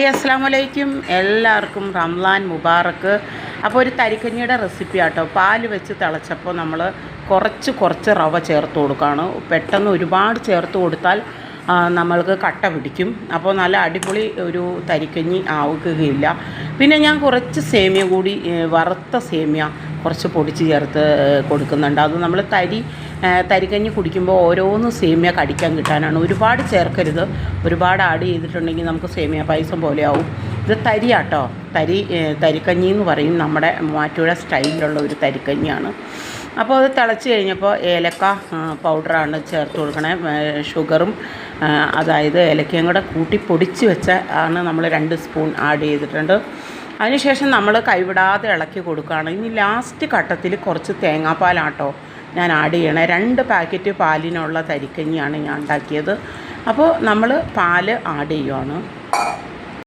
അസ്സലാമു അലൈക്കും. എല്ലാവർക്കും റംലാൻ മുബാറക്ക്. അപ്പോൾ ഒരു തരിക്കഞ്ഞിയുടെ റെസിപ്പി ആട്ടോ. പാൽ വെച്ച് തിളച്ചപ്പോൾ നമ്മൾ കുറച്ച് റവ ചേർത്ത് കൊടുക്കുകയാണ്. പെട്ടെന്ന് ഒരുപാട് ചേർത്ത് കൊടുത്താൽ നമ്മൾക്ക് കട്ട പിടിക്കും. അപ്പോൾ നല്ല അടിപൊളി ഒരു തരിക്കഞ്ഞി ആവുകയില്ല. പിന്നെ ഞാൻ കുറച്ച് സേമിയ കൂടി, വറുത്ത സേമിയ കുറച്ച് പൊടിച്ച് ചേർത്ത് കൊടുക്കുന്നുണ്ട്. അത് നമ്മൾ തരിക്കഞ്ഞി കുടിക്കുമ്പോൾ ഓരോന്ന് സേമിയ കടിക്കാൻ കിട്ടാനാണ്. ഒരുപാട് ചേർക്കരുത്. ഒരുപാട് ആഡ് ചെയ്തിട്ടുണ്ടെങ്കിൽ നമുക്ക് സേമിയ പായസം പോലെ ആവും. ഇത് തരിയാട്ടോ. തരിക്കഞ്ഞി എന്ന് പറയും. നമ്മുടെ മൂവാറ്റുപുഴ സ്റ്റൈലിലുള്ള ഒരു തരിക്കഞ്ഞിയാണ്. അപ്പോൾ അത് തിളച്ച് കഴിഞ്ഞപ്പോൾ ഏലക്ക പൗഡറാണ് ചേർത്ത് കൊടുക്കണേ. ഷുഗറും അതായത് ഏലക്കയും കൂടെ കൂട്ടി പൊടിച്ച് വെച്ച ആണ് നമ്മൾ 2 സ്പൂൺ ആഡ് ചെയ്തിട്ടുണ്ട്. അതിനുശേഷം നമ്മൾ കൈവിടാതെ ഇളക്കി കൊടുക്കുകയാണ്. ഇനി ലാസ്റ്റ് ഘട്ടത്തിൽ കുറച്ച് തേങ്ങാപ്പാലാട്ടോ ഞാൻ ആഡ് ചെയ്യണേ. 2 പാക്കറ്റ് പാലിനുള്ള തരിക്കഞ്ഞിയാണ് ഞാൻ ഉണ്ടാക്കിയത്. അപ്പോൾ നമ്മൾ പാല് ആഡ് ചെയ്യുവാണ്.